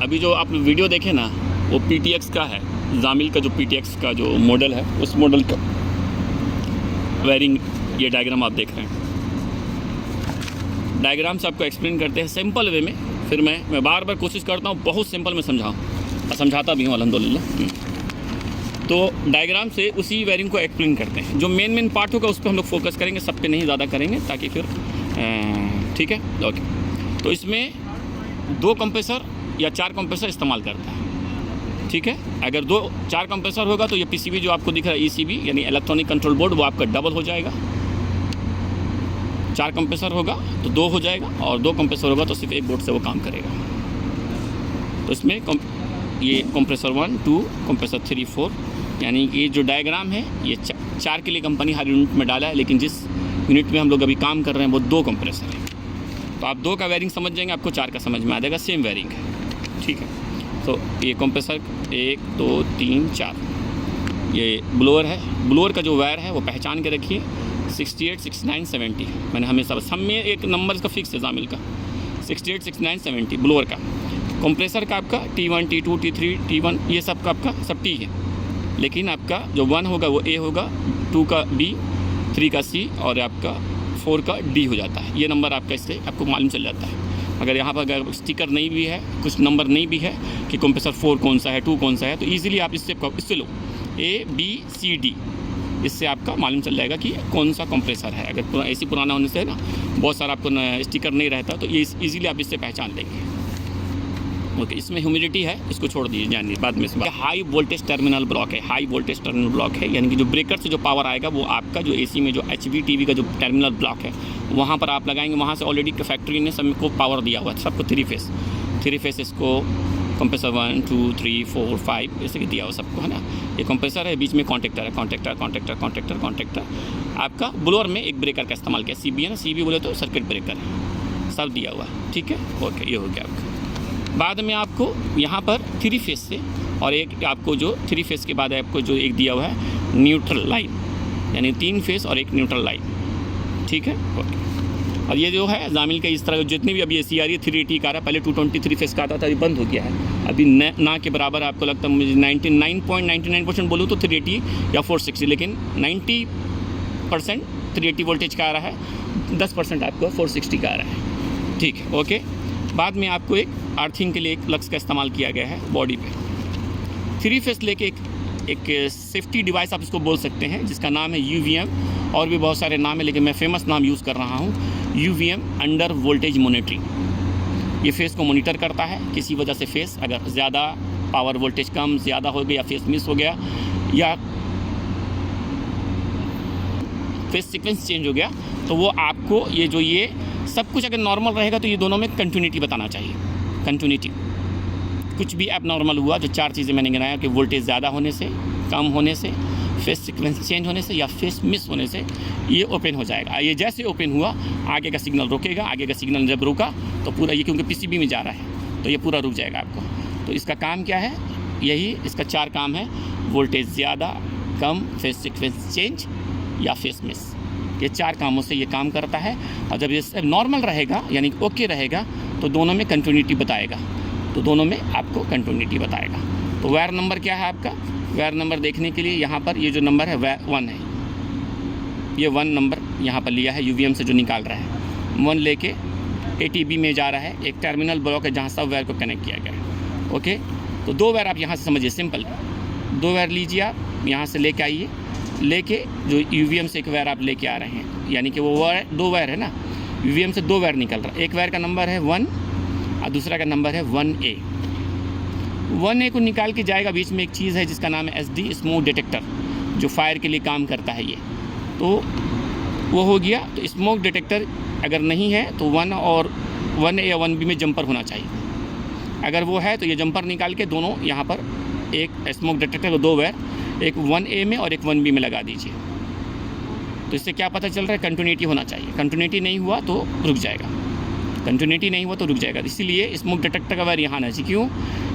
अभी जो आप वीडियो देखे ना वो PTX का है, जामिल का जो PTX का जो मॉडल है उस मॉडल का वायरिंग, ये डायग्राम आप देख रहे हैं। डायग्राम से आपको एक्सप्लेन करते हैं सिंपल वे में, फिर मैं बार बार कोशिश करता हूँ बहुत सिंपल में समझाऊँ और समझाता भी हूँ अल्हम्दुलिल्लाह। तो डायग्राम से उसी वायरिंग को एक्सप्लेन करते हैं। जो मेन पार्ट होगा उस पर हम लोग फोकस करेंगे, सब पे नहीं ज़्यादा करेंगे ताकि फिर ठीक है ओके। तो इसमें 2 कंप्रेसर या 4 कंप्रेसर इस्तेमाल करता है, ठीक है। अगर 4 कंप्रेसर होगा तो ये PCB जो आपको दिख रहा है ECB यानी इलेक्ट्रॉनिक कंट्रोल बोर्ड, वो आपका डबल हो जाएगा। 4 कंप्रेसर होगा तो 2 हो जाएगा, और 2 कंप्रेसर होगा तो सिर्फ एक बोर्ड से वो काम करेगा। तो इसमें ये कंप्रेसर 1, 2, कंप्रेसर 3, 4, यानी कि जो डायग्राम है ये 4 के लिए कंपनी हर यूनिट में डाला है, लेकिन जिस यूनिट में हम लोग अभी काम कर रहे हैं वो 2 कंप्रेसर है। तो आप 2 का वायरिंग समझ जाएंगे, आपको 4 का समझ में आ जाएगा, सेम वायरिंग है, ठीक है। तो ये कंप्रेसर 1, 2, 3, 4, ये ब्लोअर है। ब्लोअर का जो वायर है वो पहचान के रखिए 68, 69, 70। मैंने हमेशा सब में एक नंबर इसका फिक्स है जामिल का 68, 69, 70 ब्लोअर का। कंप्रेसर का आपका T1, T2, T3, T1 ये सब का आपका सब T है, लेकिन आपका जो 1 होगा वो A होगा, 2 का B, 3 का C और आपका 4 का D हो जाता है। ये नंबर आपका इससे आपको मालूम चल जाता है। अगर यहाँ पर अगर स्टिकर नहीं भी है, कुछ नंबर नहीं भी है कि कंप्रेसर 4 कौन सा है, 2 कौन सा है, तो ईजिली आप इससे लो A, B, C, D, इससे आपका मालूम चल जाएगा कि कौन सा कंप्रेसर है। अगर ऐसी पुराना होने से है ना बहुत सारा आपको स्टिकर नहीं रहता, तो ये ईजिली आप इससे पहचान लेंगे। ओके, इसमें ह्यूमिडिटी है, इसको छोड़ दीजिए, जानिए बाद में। हाई वोल्टेज टर्मिनल ब्लॉक है, हाई वोल्टेज टर्मिनल ब्लॉक है, यानी कि जो ब्रेकर से जो पावर आएगा वो आपका जो AC में जो HV/TV का जो टर्मिनल ब्लॉक है वहाँ पर आप लगाएंगे। वहाँ से ऑलरेडी फैक्ट्री ने सबको पावर दिया हुआ है, सबको 3 फेस इसको कंप्रेसर 1, 2, 3, 4, 5 ऐसे कि दिया हुआ सबको, है ना। ये कंप्रेसर है, बीच में कॉन्टेक्टर है, कॉन्टेक्टर। आपका ब्लोअर में एक ब्रेकर का इस्तेमाल किया, CB है ना, CB बोले तो सर्किट ब्रेकर है, सब दिया हुआ, ठीक है ओके। ये हो गया आपका। बाद में आपको यहाँ पर 3 फेस से और एक आपको जो 3 फेस के बाद आपको जो एक दिया हुआ है न्यूट्रल लाइन, यानी 3 फेस और एक न्यूट्रल लाइन, ठीक है ओके। और ये जो है जामिल का इस तरह जितनी भी अभी AC आ रही है 380 का आ रहा है, पहले 223 फेस का आता था, अभी बंद हो गया है। अभी ना के बराबर आपको लगता है, मुझे 99.99% बोलूँ तो 380 या 460, लेकिन 90% 380 वोल्टेज का आ रहा है, 10% आपको 460 का आ रहा है, ठीक है ओके। बाद में आपको एक अर्थिंग के लिए एक लक्स का इस्तेमाल किया गया है बॉडी पे। 3 फेस लेके एक सेफ्टी डिवाइस आप इसको बोल सकते हैं, जिसका नाम है UVM, और भी बहुत सारे नाम है लेकिन मैं फेमस नाम यूज़ कर रहा हूँ, UVM अंडर वोल्टेज मॉनिटरिंग। ये फेस को मॉनिटर करता है, किसी वजह से फेस अगर ज़्यादा पावर वोल्टेज कम ज़्यादा हो गया, फेस मिस हो गया या फेस सीक्वेंस चेंज हो गया, तो वो आपको ये सब कुछ अगर नॉर्मल रहेगा तो ये दोनों में कंटिन्यूटी बताना चाहिए। कंटिन्यूटी कुछ भी ऐप नॉर्मल हुआ, जो 4 चीज़ें मैंने गिनाया कि वोल्टेज ज़्यादा होने से, कम होने से, फेस सीक्वेंस चेंज होने से या फेस मिस होने से ये ओपन हो जाएगा। ये जैसे ओपन हुआ आगे का सिग्नल रुकेगा, आगे का सिग्नल जब रुका तो पूरा ये क्योंकि PCB में जा रहा है तो ये पूरा रुक जाएगा आपको। तो इसका काम क्या है, यही इसका 4 काम है, वोल्टेज ज़्यादा, कम, फेस सीक्वेंस चेंज या फेस मिस। ये 4 कामों से ये काम करता है। और जब ये नॉर्मल रहेगा यानी ओके रहेगा तो दोनों में कंटिन्यूटी बताएगा, तो दोनों में आपको कंटिन्यूटी बताएगा। तो वायर नंबर क्या है आपका, वायर नंबर देखने के लिए यहाँ पर ये जो नंबर है 1 है, ये 1 नंबर यहाँ पर लिया है UVM से जो निकाल रहा है। 1 लेके ATB में जा रहा है, एक टर्मिनल ब्लॉक है जहाँ सब वायर को कनेक्ट किया गया है, ओके। तो 2 वायर आप यहाँ से समझिए, सिंपल 2 वायर लीजिए, आप यहाँ से लेके आइए, लेके जो UVM से एक वायर आप लेके आ रहे हैं, यानी कि वो वायर 2 वायर है ना, UVM से 2 वायर निकल रहा है। एक वायर का नंबर है 1 और दूसरा का नंबर है 1A। 1A को निकाल के जाएगा, बीच में एक चीज़ है जिसका नाम है SD स्मोक डिटेक्टर, जो फायर के लिए काम करता है ये, तो वो हो गया। तो स्मोक डिटेक्टर अगर नहीं है तो 1A या 1B में जंपर होना चाहिए। अगर वो है तो ये जंपर निकाल के दोनों यहाँ पर एक स्मोक डिटेक्टर को 2 वायर, एक 1A में और एक 1B में लगा दीजिए। तो इससे क्या पता चल रहा है, कंटिन्यूटी होना चाहिए। कंटिन्यूटी नहीं हुआ तो रुक जाएगा, कंटिन्यूटी नहीं हुआ तो रुक जाएगा। इसीलिए स्मोक डिटेक्टर का वायर यहाँ आना चाहिए। क्यों,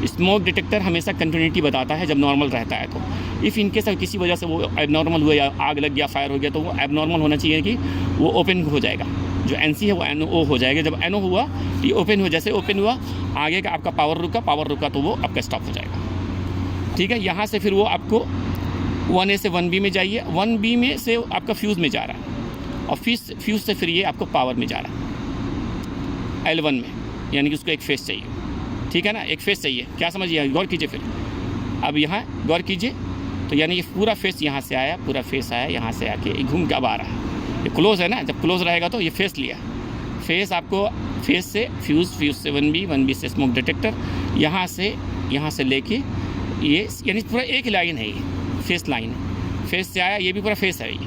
स्मोक डिटेक्टर हमेशा कंटिन्यूटी बताता है जब नॉर्मल रहता है। तो इफ़ इनकेस किसी वजह से वो एबनॉर्मल हुआ या आग लग गया, फायर हो गया, तो वो एबनॉर्मल होना चाहिए कि वो ओपन हो जाएगा। जो NC है वो NO हो जाएगा। जब NO हुआ तो ये ओपन हुआ, जैसे ओपन हुआ आगे का आपका पावर रुका तो वो आपका स्टॉप हो जाएगा। ठीक है, यहाँ से फिर वो आपको 1A से 1B में जाइए, 1B में से आपका फ्यूज़ में जा रहा है और फ्यूज़ से फिर ये आपको पावर में जा रहा है L1 में, यानी कि उसको एक फेस चाहिए। ठीक है ना, एक फेस चाहिए। क्या समझिए, गौर कीजिए। फिर अब यहाँ गौर कीजिए, तो यानी ये पूरा फेस यहाँ से आया, पूरा फेस आया, यहाँ से आके घूम के अब आ रहा है। ये क्लोज़ है ना, जब क्लोज़ रहेगा तो ये फेस लिया, फेस आपको फेस से फ्यूज़ से 1B से स्मोक डिटेक्टर, यहाँ से लेके ये, यानी पूरा एक लाइन है, ये फेस लाइन है। फेस से आया, ये भी पूरा फेस है ये।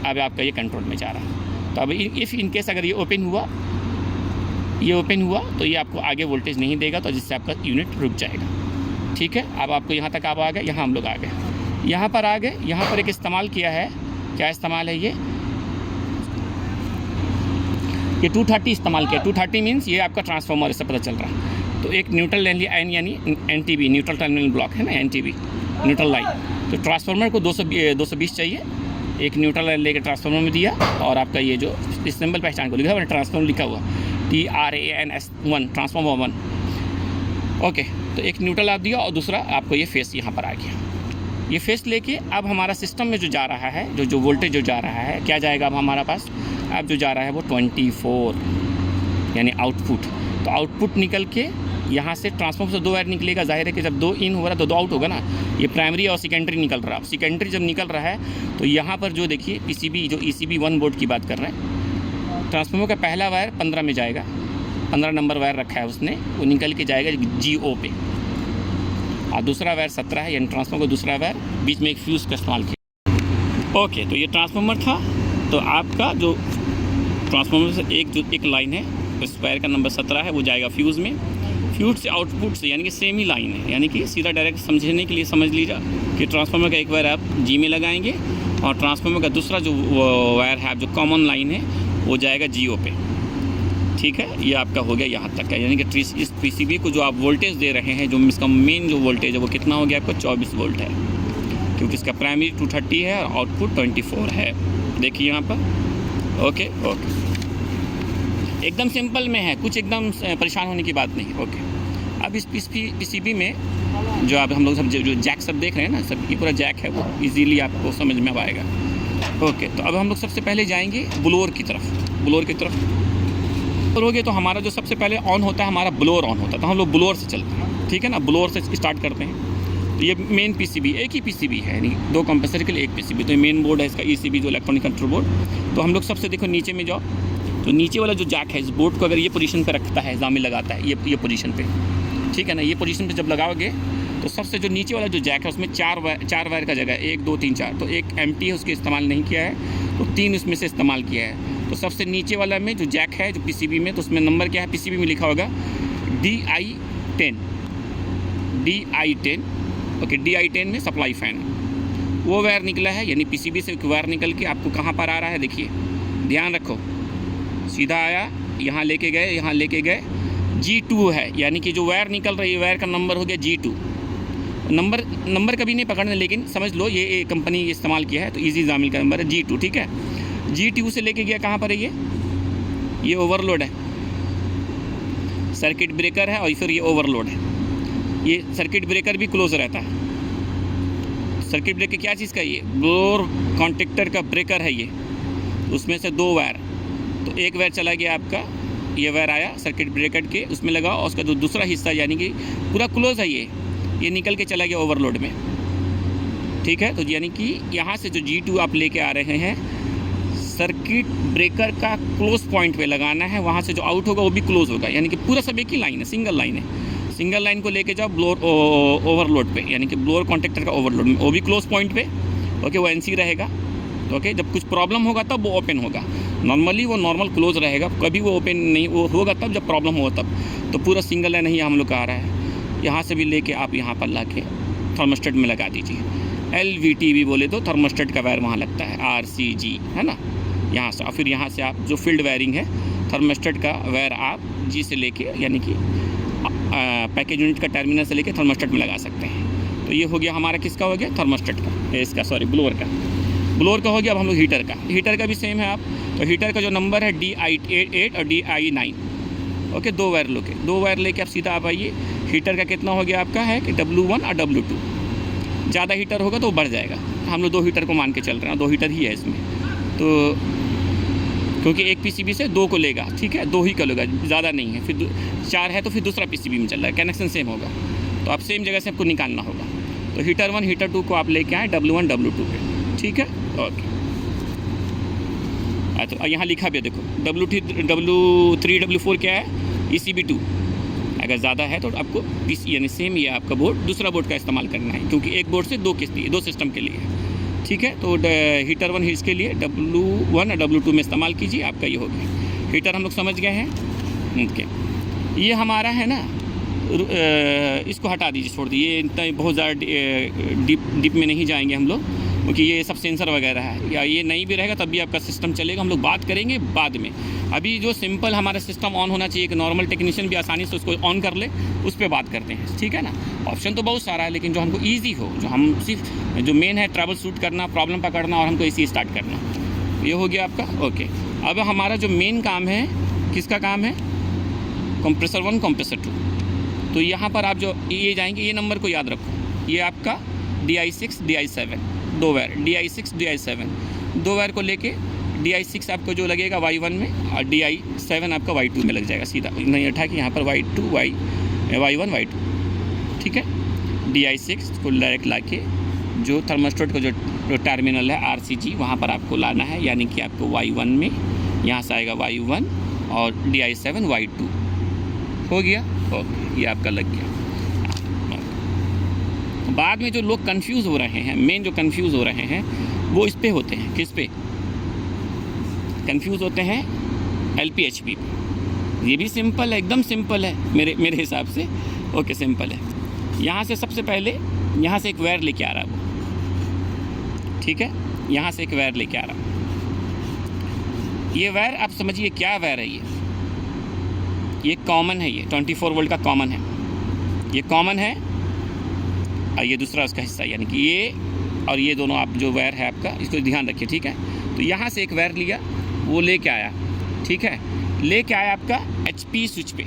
अब आपका ये कंट्रोल में जा रहा है। तो अब इफ़ इनकेस अगर ये ओपन हुआ तो ये आपको आगे वोल्टेज नहीं देगा, तो जिससे आपका यूनिट रुक जाएगा। ठीक है, अब आपको यहाँ तक आप आ गए, यहाँ हम लोग आ गए, यहाँ पर आ गए। यहाँ पर एक इस्तेमाल किया है, क्या इस्तेमाल है ये 230 इस्तेमाल किया। 230 मीन्स ये आपका ट्रांसफार्मर, इससे पता चल रहा है। तो एक न्यूट्रल लाइन लिया, N यानी NTB, न्यूट्रल टर्मिनल ब्लॉक है ना, NTB न्यूट्रल लाइन। तो ट्रांसफार्मर को 220 चाहिए, एक न्यूट्रल लाइन लेकर ट्रांसफार्मर में दिया। और आपका ये जो इस सिंबल पहचान को लिखा हुआ, ट्रांसफार्मर लिखा हुआ TRANS1, ट्रांसफार्मर 1। ओके, तो एक न्यूट्रल आप दिया और दूसरा आपको ये फेस यहाँ पर आ गया। ये फेस लेके अब हमारा सिस्टम में जो जा रहा है, जो वोल्टेज जो जा रहा है, क्या जाएगा अब हमारा पास, अब जो जा रहा है वो 24 यानी आउटपुट। तो आउटपुट निकल के यहाँ से ट्रांसफार्मर से 2 वायर निकलेगा। जाहिर है कि जब 2 इन हो रहा है तो 2 आउट होगा ना। ये प्राइमरी और सेकेंडरी निकल रहा है। सेकेंडरी जब निकल रहा है तो यहाँ पर जो देखिए PCB, जो ECB 1 बोर्ड की बात कर रहे हैं, ट्रांसफार्मर का पहला वायर 15 में जाएगा, 15 नंबर वायर रखा है उसने, वो निकल के जाएगा GO पे। और दूसरा वायर 17 है, यानी ट्रांसफार्मर का दूसरा वायर, बीच में एक फ्यूज़ का इस्तेमाल किया। ओके, तो ये ट्रांसफार्मर था। तो आपका जो ट्रांसफार्मर से एक लाइन है, उस वायर का नंबर 17 है, वो जाएगा फ्यूज़ में। फ्यूज़ से आउटपुट से, यानी कि सेम ही लाइन है, यानी कि सीधा डायरेक्ट समझने के लिए समझ लीजिए कि ट्रांसफार्मर का एक वायर आप G में लगाएंगे और ट्रांसफार्मर का दूसरा जो वायर है, जो कॉमन लाइन है, वो जाएगा GO पे। ठीक है, ये आपका हो गया यहाँ तक है। यानी कि इस PCB को जो आप वोल्टेज दे रहे हैं, जो इसका मेन जो वोल्टेज है वो कितना हो गया आपका 24 वोल्ट है, क्योंकि इसका प्राइमरी 230 है और आउटपुट 24 है। देखिए यहाँ पर। ओके, एकदम सिंपल में है, कुछ एकदम परेशान होने की बात नहीं। ओके, अब इस PCB में जो आप हम लोग सब जो जैक सब देख रहे हैं ना, सब ये पूरा जैक है, वो इजीली आपको समझ में आएगा। ओके, तो अब हम लोग सबसे पहले जाएंगे ब्लोअर की तरफ। हो गया तो हमारा जो सबसे पहले ऑन होता है, हमारा ब्लोअर ऑन होता है। तो हम लोग ब्लोअर से चलते हैं। ठीक है ना, ब्लोअर से स्टार्ट करते हैं। तो ये मेन PCB, एक ही PCB है, यानी 2 कंप्रेसर के लिए एक PCB। तो ये मेन बोर्ड है इसका, ECB जो इलेक्ट्रॉनिक कंट्रोल बोर्ड। तो हम लोग सबसे देखो नीचे में जाओ, तो नीचे वाला जो जैक है, इस बोर्ड को अगर ये पोजीशन पे रखता है, एग्जाम में लगाता है ये पोजीशन पे, ठीक है ना, ये पोजीशन पे जब लगाओगे तो सबसे जो नीचे वाला जो जैक है उसमें 4 वायर का जगह है, 1 2 3 4। तो एक एम्प्टी है, उसके इस्तेमाल नहीं किया है, तो 3 उसमें से इस्तेमाल किया है। तो सबसे नीचे वाला में जो जैक है, जो PCB में, तो उसमें नंबर क्या है, PCB में लिखा होगा DI10। ओके, DI10 में सप्लाई फैन वो वायर निकला है, यानी PCB से वायर निकल के आपको कहाँ पर आ रहा है, देखिए ध्यान रखो, सीधा आया, यहाँ लेके गए G2 है, यानी कि जो वायर निकल रही है वायर का नंबर हो गया G2। नंबर कभी नहीं पकड़ना, लेकिन समझ लो ये कंपनी इस्तेमाल किया है, तो इजी जामिल का नंबर है G2। ठीक है, G2 से लेके गया कहाँ पर है, ये ओवरलोड है, सर्किट ब्रेकर है, और फिर ये ओवरलोड है। ये सर्किट ब्रेकर भी क्लोज रहता है। सर्किट ब्रेकर क्या चीज़ का, ये ब्लोअर कॉन्टेक्टर का ब्रेकर है ये, उसमें से 2 वायर। तो एक वायर चला गया आपका, ये वायर आया सर्किट ब्रेकर के उसमें लगा, और उसका जो दूसरा हिस्सा यानी कि पूरा क्लोज है, ये निकल के चला गया ओवरलोड में। ठीक है, तो यानी कि यहाँ से जो G2 आप लेके आ रहे हैं, सर्किट ब्रेकर का क्लोज पॉइंट पे लगाना है, वहाँ से जो आउट होगा वो भी क्लोज होगा, यानी कि पूरा सब एक ही लाइन है, सिंगल लाइन है। सिंगल लाइन को लेके जाओ ब्लोअर ओवरलोड पे, यानी कि ब्लोअर कॉन्टेक्टर का ओवरलोड में, वो भी क्लोज पॉइंट पे। ओके, वो NC रहेगा। ओके, जब कुछ प्रॉब्लम होगा तब वो ओपन होगा, नॉर्मली वो नॉर्मल क्लोज रहेगा, कभी वो ओपन नहीं वो होगा तब जब प्रॉब्लम होगा तब। तो पूरा सिंगल लाइन ही हम लोग का आ रहा है, यहाँ से भी लेके आप यहाँ पर ला के थर्मोस्टेट में लगा दीजिए। LVT भी बोले तो थर्मोस्टेट का वायर वहाँ लगता है, RCG है ना, यहाँ से। और फिर यहाँ से आप जो फील्ड वायरिंग है, थर्मोस्टेट का वायर आप G से लेके, यानी कि पैकेज यूनिट का टर्मिनल से लेके थर्मोस्टेट में लगा सकते हैं। तो ये हो गया हमारा, किसका हो गया, थर्मोस्टेट का, इसका सॉरी ब्लोअर का। ब्लोअर का हो गया। अब हम लोग हीटर का भी सेम है। आप तो हीटर का जो नंबर है DI8 और DI9, ओके, 2 वायर लोगे, 2 वायर लेके आप सीधा आप आइए। हीटर का कितना हो गया आपका है कि W1 और W2। ज़्यादा हीटर होगा तो वो बढ़ जाएगा। हम लोग 2 हीटर को मान के चल रहे हैं, 2 हीटर ही है इसमें, तो क्योंकि एक PCB से 2 को लेगा, ठीक है, 2 ही का लेगा, ज़्यादा नहीं है। फिर 4 है तो फिर दूसरा PCB में चल रहा है, कनेक्शन सेम होगा, तो आप सेम जगह से आपको निकालना होगा। तो हीटर 1 हीटर 2 को आप लेके आए W1 W2 पे, ठीक है, ओके। तो यहाँ लिखा भी है देखो, W3 W4 क्या है, ECB2। अगर ज़्यादा है तो आपको PC यानी सेम ये आपका बोर्ड, दूसरा बोर्ड का इस्तेमाल करना है, क्योंकि एक बोर्ड से 2 सिस्टम के लिए, ठीक है। तो हीटर 1 इसके लिए W1 और W2 में इस्तेमाल कीजिए, आपका ये हो गया। हीटर हम लोग समझ गए हैं, ओके। ये हमारा है ना, इसको हटा दीजिए, छोड़ दीजिए, इतना बहुत ज़्यादा डीप में नहीं जाएंगे हम लोग, क्योंकि ये सब सेंसर वगैरह है, या ये नहीं भी रहेगा तब भी आपका सिस्टम चलेगा, हम लोग बात करेंगे बाद में। अभी जो सिंपल हमारा सिस्टम ऑन होना चाहिए कि नॉर्मल टेक्नीशियन भी आसानी से उसको ऑन कर ले, उस पर बात करते हैं, ठीक है ना। ऑप्शन तो बहुत सारा है, लेकिन जो हमको ईजी हो, जो हम सिर्फ जो मेन है ट्रबल शूट करना, प्रॉब्लम पकड़ना और हमको इसी स्टार्ट करना, ये हो गया आपका, ओके। अब हमारा जो मेन काम है, किसका काम है, कंप्रेसर 1 कंप्रेसर 2। तो यहाँ पर आप जो ये जाएंगे, ये नंबर को याद रखो, ये आपका DI6 DI7 2 wire, DI6 DI7 2 wire को लेके DI6 आपको जो लगेगा Y1 में, और DI7 आपका Y2 में लग जाएगा सीधा, नहीं उठा कि यहाँ पर Y2 Y1 Y2, ठीक है। DI6 को डायरेक्ट ला के जो थर्मोस्टेट का जो टर्मिनल है RCG, वहाँ पर आपको लाना है, यानी कि आपको Y1 में यहाँ से आएगा Y1 और DI7 Y2 हो गया, ओके, ये आपका लग गया। बाद में जो लोग कंफ्यूज हो रहे हैं, मेन जो कंफ्यूज हो रहे हैं वो इस पे होते हैं, किस पे कंफ्यूज होते हैं, LP HP पे। ये भी सिंपल है, एकदम सिंपल है मेरे हिसाब से, ओके, सिंपल है। यहाँ से सबसे पहले यहाँ से एक वायर लेके आ रहा है वो, ठीक है, यहाँ से एक वायर लेके आ रहा है। ये वायर आप समझिए क्या वायर है, ये कॉमन है, ये 24 वोल्ट का कॉमन है, ये कॉमन है, और ये दूसरा उसका हिस्सा, यानी कि ये और ये दोनों आप जो वायर है आपका, इसको ध्यान रखिए, ठीक है। तो यहाँ से एक वायर लिया, वो लेके आया, ठीक है, लेके आया आपका HP स्विच पे,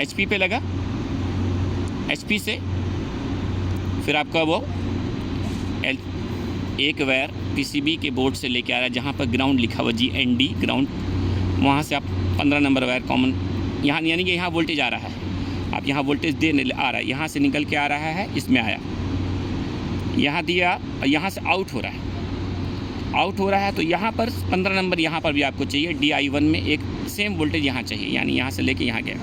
HP पे लगा, HP से फिर आपका वो एक वायर PCB के बोर्ड से लेके आ रहा है, जहाँ पर ग्राउंड लिखा हुआ GND ग्राउंड, वहाँ से आप 15 नंबर वायर कॉमन, यहाँ यानी कि यहाँ वोल्टेज आ रहा है, आप यहाँ वोल्टेज देने आ रहा है, यहाँ से निकल के आ रहा है, इसमें आया, यहाँ दिया, और यहाँ से आउट हो रहा है, तो यहाँ पर 15 नंबर यहाँ पर भी आपको चाहिए। DI1 में एक सेम वोल्टेज यहाँ चाहिए, यानी यहाँ से लेके यहाँ गया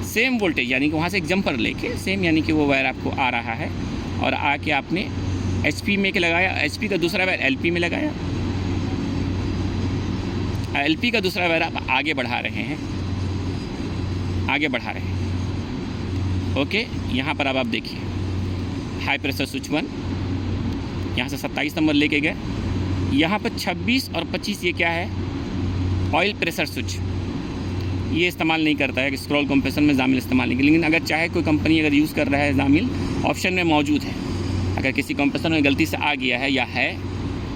सेम वोल्टेज, यानी कि वहाँ से एक जंपर लेके सेम, यानी कि वो वायर आपको आ रहा है, और आके आपने HP में के लगाया, HP का दूसरा वायर LP में लगाया, LP का दूसरा वायर आप आगे बढ़ा रहे हैं, ओके। यहाँ पर अब आप देखिए, हाई प्रेशर स्विच 1, यहाँ से 27 नंबर लेके गए, यहाँ पर 26 और 25 ये क्या है, ऑयल प्रेशर स्विच, ये इस्तेमाल नहीं करता है कि स्क्रॉल कंप्रेसर में जामिल इस्तेमाल नहीं, लेकिन अगर चाहे कोई कंपनी अगर यूज़ कर रहा है जामिल, ऑप्शन में मौजूद है, अगर किसी कंप्रेसर में गलती से आ गया है या है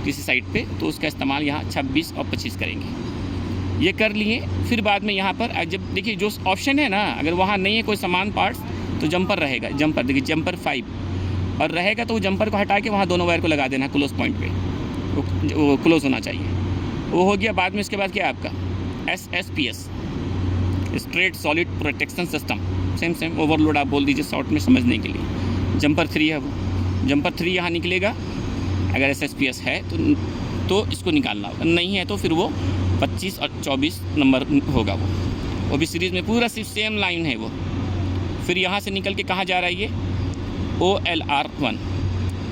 किसी साइट पे, तो उसका इस्तेमाल यहाँ 26 और 25 करेंगे, ये कर लिए। फिर बाद में यहाँ पर जब देखिए जो ऑप्शन है ना, अगर वहाँ नहीं है कोई सामान पार्ट्स, तो जंपर रहेगा, जंपर देखिए जंपर 5 और रहेगा, तो वो जंपर को हटा के वहाँ दोनों वायर को लगा देना क्लोज पॉइंट पे, वो क्लोज होना चाहिए, वो हो गया। बाद में इसके बाद क्या है आपका SSPS, straight solid protection system, same overload आप बोल दीजिए शॉर्ट में समझने के लिए। जंपर 3 है वो, जंपर 3 यहाँ निकलेगा, अगर SSPS है तो इसको निकालना होगा, नहीं है तो फिर वो 25 और 24 नंबर होगा, वो भी सीरीज़ में पूरा सिर्फ सेम लाइन है वो। फिर यहाँ से निकल के कहाँ जा रहा है ये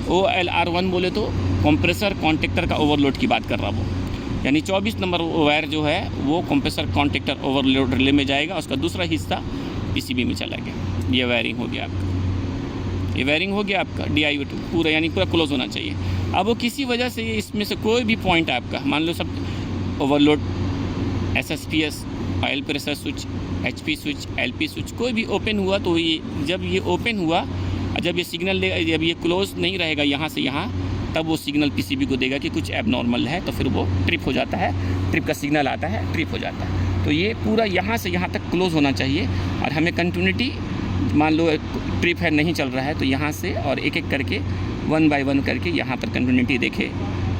OLR1 बोले तो कंप्रेसर कॉन्टेक्टर का ओवरलोड की बात कर रहा वो, यानी 24 नंबर वायर जो है वो कंप्रेसर कॉन्टेक्टर ओवरलोड रिले में जाएगा, उसका दूसरा हिस्सा PCB में चला गया। ये वायरिंग हो गया आपका, DI2 पूरा, यानी पूरा क्लोज होना चाहिए। अब वो किसी वजह से इसमें से कोई भी पॉइंट आपका, मान लो सब overload, SSPS, oil pressure switch, HP switch, LP switch कोई भी ओपन हुआ, तो ये जब ये ओपन हुआ, और जब ये सिग्नल देगा, जब ये क्लोज नहीं रहेगा यहाँ से यहाँ, तब वो सिग्नल पीसीबी को देगा कि कुछ एबनॉर्मल है, तो फिर वो ट्रिप हो जाता है, ट्रिप का सिग्नल आता है, ट्रिप हो जाता है। तो ये पूरा यहाँ से यहाँ तक क्लोज होना चाहिए और हमें कंटिन्यूटी, मान लो ट्रिप है नहीं चल रहा है, तो यहाँ से और एक एक करके 1 बाय 1 करके यहाँ पर कंटिन्यूटी देखे।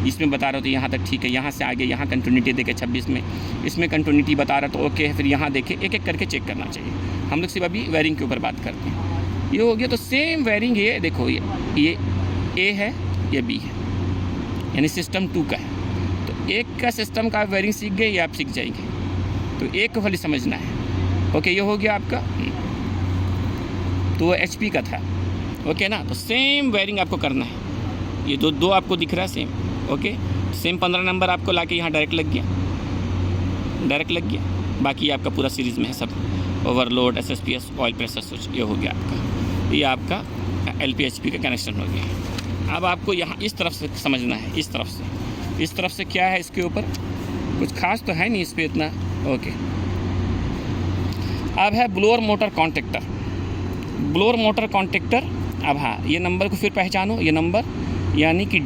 इसमें बता रहा तो यहाँ तक ठीक है, यहाँ से आगे यहाँ कंटिन्यूटी देखे 26 में, इसमें कंटिन्यूटी बता रहा तो ओके है, फिर यहाँ देखे, एक एक करके चेक करना चाहिए। हम लोग सिर्फ अभी वायरिंग के ऊपर बात करते हैं। ये हो गया। तो सेम वायरिंग ये देखो, ये ए है, ये बी है, यानी सिस्टम 2 का है। तो एक का सिस्टम का आप वायरिंग सीख गए, ये आप सीख जाएंगे, तो एक को खाली समझना है। ओके, ये हो गया आपका। तो वो HP का था, ओके ना। तो सेम वायरिंग आपको करना है। ये जो दो आपको दिख रहा है सेम, ओके, सेम 15 नंबर आपको लाके यहाँ डायरेक्ट लग गया, डायरेक्ट लग गया। बाकी आपका पूरा सीरीज़ में है सब, overload, SSPS, oil pressure switch, ये हो गया आपका। ये आपका LP-HP का कनेक्शन हो गया। अब आपको यहाँ इस तरफ से समझना है, इस तरफ से क्या है इसके ऊपर, कुछ खास तो है नहीं इस पर इतना, ओके। अब है blower motor contactor. Blower motor contactor, अब हाँ, ये नंबर को फिर पहचानो, ये नंबर यानी कि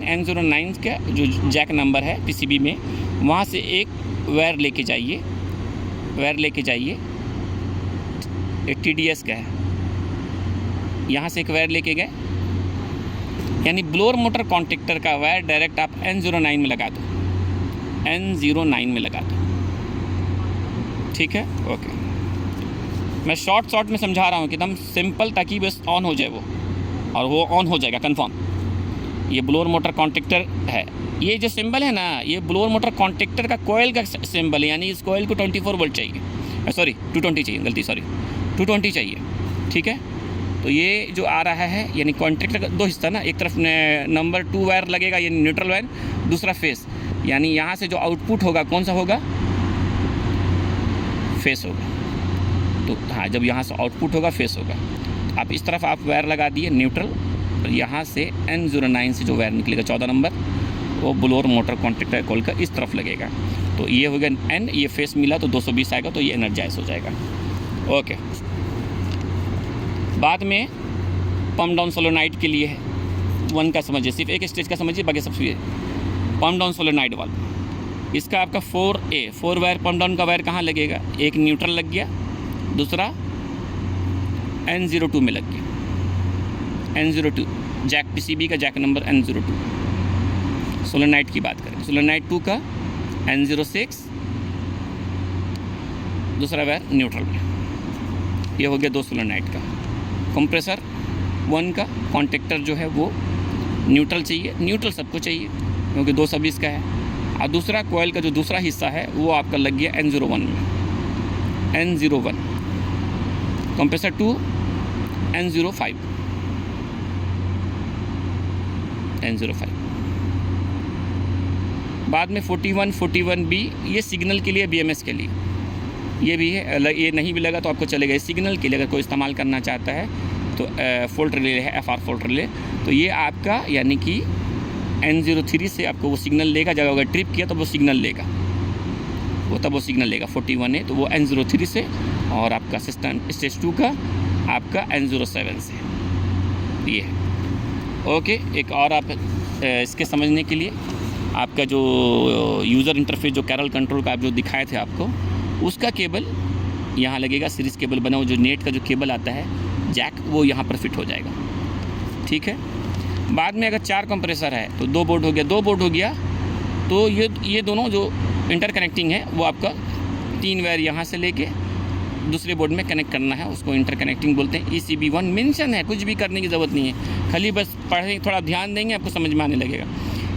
N09 का जो जैक नंबर है PCB में, वहाँ से एक वायर लेके जाइए, एक TDS का है, यहाँ से एक वायर लेके गए, यानी ब्लोअर मोटर कॉन्टेक्टर का वायर डायरेक्ट आप N09 में लगा दो, N09 में लगा दो, ठीक है, ओके। मैं शॉर्ट में समझा रहा हूँ कि एकदम सिंपल, ताकि बस ऑन हो जाए वो, और वो ऑन हो जाएगा कंफर्म। ये ब्लोअर मोटर कॉन्टेक्टर है। ये जो सिंबल है ना, ये ब्लोअर मोटर कॉन्टेक्टर का कोयल का सिंबल है, यानी इस कोयल को 24 वोल्ट चाहिए, सॉरी 220 चाहिए, गलती, सॉरी 220 चाहिए, ठीक है। तो ये जो आ रहा है, यानी कॉन्टेक्टर का दो हिस्सा ना, एक तरफ नंबर 2 वायर लगेगा, यानी न्यूट्रल वायर, दूसरा फेस, यानी यहाँ से जो आउटपुट होगा कौन सा होगा, फेस होगा। तो हाँ, जब यहाँ से आउटपुट होगा फेस होगा। आप इस तरफ आप वायर लगा दिए न्यूट्रल, और यहाँ से N09 से जो वायर निकलेगा 14 नंबर, वो ब्लोअर मोटर कॉन्टेक्टर कॉल का इस तरफ लगेगा। तो ये हो गया N, ये फेस मिला तो 220 आएगा, तो ये एनर्जाइज हो जाएगा, ओके। बाद में पम्प डाउन सोलेनॉइड के लिए है, 1 का समझिए, सिर्फ एक स्टेज का समझिए, बाकी सब पम्प डाउन सोलेनॉइड वाल्व। इसका आपका 4 वायर पम्प डाउन का वायर कहाँ लगेगा, एक न्यूट्रल लग गया, दूसरा N02 में लग गया, N02 जैक PCB का जैक नंबर N02। सोलेनॉइड की बात करें, सोलेनॉइड 2 का N06, दूसरा वायर न्यूट्रल में। ये हो गया 2 सोलेनॉइड का। कंप्रेसर 1 का कॉन्टेक्टर जो है वो न्यूट्रल चाहिए, न्यूट्रल सबको चाहिए क्योंकि 220 का है। और दूसरा कोयल का जो दूसरा हिस्सा है वो आपका लग गया N01 में, N01। Compressor 2 N05, N05। बाद में 41B, ये सिग्नल के लिए, BMS के लिए ये भी है। ये नहीं भी लगा तो आपको चलेगा, सिग्नल के लिए अगर कोई इस्तेमाल करना चाहता है तो फोल्ट रिले है, FR फोल्ट रिले। तो ये आपका यानी कि N03 से आपको वो सिग्नल लेगा, जब अगर ट्रिप किया तो वो सिग्नल लेगा, तब वो सिग्नल लेगा। 41 है तो वो N03 से, और आपका सिस्टम स्टेज 2 का आपका N07 से, ये है, ओके। एक और आप इसके समझने के लिए, आपका जो यूज़र इंटरफेस जो कैरल कंट्रोल का आप जो दिखाए थे आपको, उसका केबल यहाँ लगेगा, सीरीज़ केबल बना, वो जो नेट का जो केबल आता है जैक, वो यहाँ पर फिट हो जाएगा, ठीक है। बाद में अगर 4 कंप्रेसर है तो 2 बोर्ड हो गया, 2 बोर्ड हो गया तो ये दोनों जो इंटरकनेक्टिंग है वो आपका 3 वायर यहाँ से लेके दूसरे बोर्ड में कनेक्ट करना है, उसको इंटरकनेक्टिंग बोलते हैं। ECB1 मेंशन है, कुछ भी करने की ज़रूरत नहीं है, खाली बस पढ़े, थोड़ा ध्यान देंगे आपको समझ में आने लगेगा।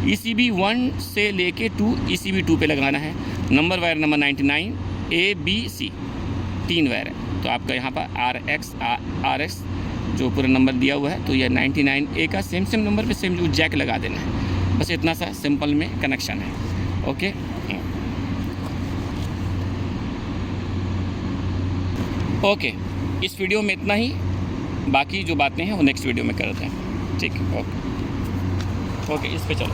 ECB1 से लेके ECB2 पे लगाना है। Number wire number 99 A B C 3 wire है, तो आपका यहाँ पर RX जो पूरा नंबर दिया हुआ है, तो यह 99A का सेम नंबर पे सेम जो जैक लगा देना है, बस इतना सा सिंपल में कनेक्शन है, ओके। ओके, इस वीडियो में इतना ही, बाकी जो बातें हैं वो नेक्स्ट वीडियो में करते हैं, ठीक है, ओके। इस पे चलो।